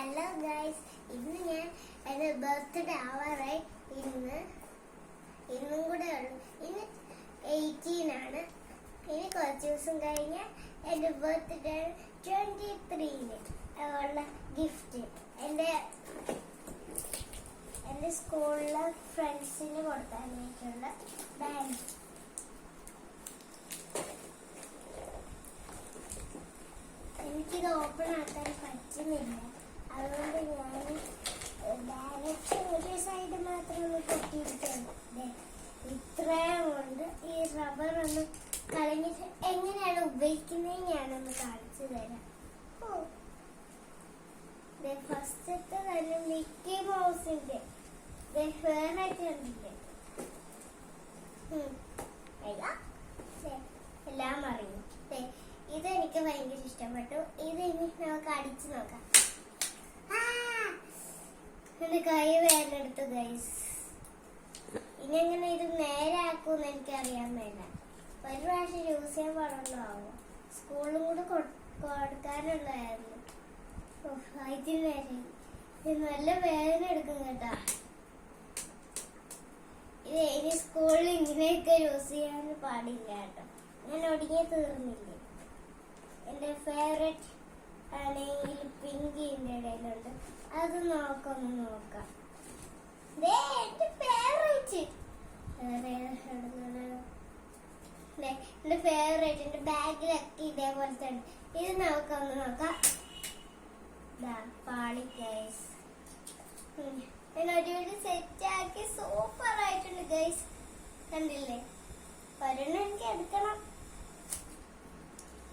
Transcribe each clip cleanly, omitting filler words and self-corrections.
Hello guys, ഇന്ന് ഞാൻ എൻ്റെ ബർത്ത്ഡേ ആവാറായി. ഇന്നും കൂടെ ഉള്ളു. ഇന്ന് 18 ആണ്. ഇനി കുറച്ച് ദിവസം കഴിഞ്ഞ് എൻ്റെ ബർത്ത്ഡേ 23-ന് ഉള്ള ഗിഫ്റ്റ് എൻ്റെ സ്കൂളിലെ ഫ്രണ്ട്സിന് കൊടുക്കാനായിട്ടുള്ള ബാഗ്. എനിക്കിത് ഓപ്പൺ ആക്കാൻ പറ്റുന്നില്ല, അതുകൊണ്ട് ഞാൻ ഡയറക്റ്റ് ഒരു സൈഡ് മാത്രം ഒന്ന് പൊട്ടിയിരിക്കുന്നത്. ഇത്രയും കൊണ്ട് ഈ റബ്ബർ ഒന്ന് കളഞ്ഞിട്ട് എങ്ങനെയാണ് ഉപയോഗിക്കുന്നത് ഞാനൊന്ന് കാണിച്ചു തരാം. ഫസ്റ്റത്തെ തന്നെ മിക്കി മൗസിന്റെ ഫേവറേറ്റ് കണ്ടില്ലേ? എല്ലാം അറിയും. ഇതെനിക്ക് ഭയങ്കര ഇഷ്ടപ്പെട്ടു. ഇത് ഇനി നമുക്ക് അടിച്ചു നോക്കാം. എന്റെ കൈ വേദനെടുത്തു ഗൈസ്. ഇനി എങ്ങനെ ഇത് നേരെ ആക്കൂന്ന് എനിക്കറിയാൻ മേല. ഒരു പ്രാവശ്യം യൂസ് ചെയ്യാൻ പാടുള്ളൂ ആവോ. സ്കൂളിലും കൂടെ കൊടുക്കാനുള്ളതായിരുന്നു. ഇതിന് ഇത് നല്ല വേദന എടുക്കും കേട്ടാ. ഇത് ഇനി സ്കൂളിൽ ഇങ്ങനെയൊക്കെ യൂസ് ചെയ്യാൻ പാടില്ല കേട്ടോ. ഞാൻ ഒടിഞ്ഞേ തീർന്നില്ലേ. എന്റെ ഫേവറേറ്റ് ആണെങ്കിൽ പിങ്ക് ഇതിന്റെ ഇടയിലുണ്ട്. അത് നോക്കാം. എന്റെ ഫേവറേറ്റ് എന്റെ ബാഗിലൊക്കെ ഇതേപോലത്തെ ഉണ്ട്. ഇത് നോക്കാം. പാളി ഗൈസ്. ഞാൻ ഒരുപാട് സെറ്റ് ആക്കി സൂപ്പർ ആയിട്ടുണ്ട് ഗൈസ്. കണ്ടില്ലേ? ഒരെണ്ണം എനിക്ക് എടുക്കണം.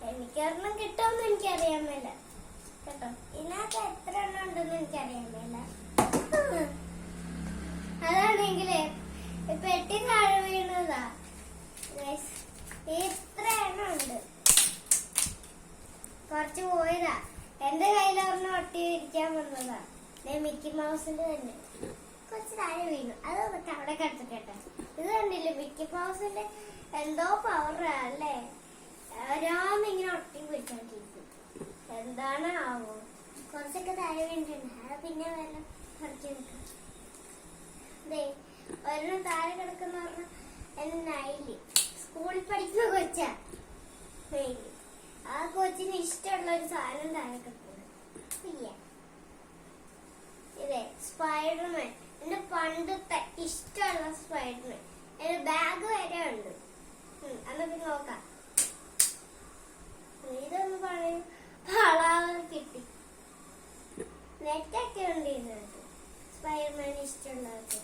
എനിക്കൊരെണ്ണം കിട്ടുമെന്ന് എനിക്കറിയാൻ മേല കേട്ടോ. ഇതിനകത്ത് എത്ര എണ്ണം ഉണ്ടെന്ന് എനിക്കറിയാൻ മേല. അതാണെങ്കിലേ പെട്ടി താഴെ വീണതാ ഗൈസ്. ഇത്ര എണ്ണം ഉണ്ട്. കുറച്ച് പോയതാ. എന്റെ കയ്യിലൊരെണ്ണം ഒട്ടി ഇരിക്കാൻ വന്നതാ. മിക്കി മൗസിന്റെ തന്നെ കുറച്ച് താഴെ വീണു. അത് അവിടെ കിടത്തിട്ടെ. ഇത് കണ്ടില്ലേ? മിക്കി മൗസിന്റെ എന്തോ പവറാ അല്ലേ? ഓരോന്നിങ്ങനെ ഒട്ടി പിടിച്ചോണ്ടിരിക്കും. എന്താണ് ആവോ? കുറച്ചൊക്കെ താഴെ വീണിട്ടുണ്ട്. അത് പിന്നെ വല്ല കുറച്ച് നിൽക്കും. ഒരെണ്ണം താഴെ കിടക്കുന്ന പറഞ്ഞ എന്റെ നൈലി സ്കൂളിൽ പഠിക്കുന്ന കൊച്ചാ. നൈലി ആ കൊച്ചിന് ഇഷ്ടമുള്ള ഒരു സാധനം താഴെ കിടക്കുന്നു. ഇതേ സ്പൈഡർമാൻ, എന്റെ പണ്ടത്തെ ഇഷ്ടമുള്ള സ്പൈഡർമാൻ. എന്റെ ബാഗ് വരെ ഉണ്ട്. എന്നിട്ട് നോക്കാം. ഇതൊന്ന് പറയും പാളാതെ കിട്ടി. നെറ്റൊക്കെ ഉണ്ട് ഇതിനകത്ത്. സ്പൈഡർമാൻ ഇഷ്ടമുള്ളവർക്ക്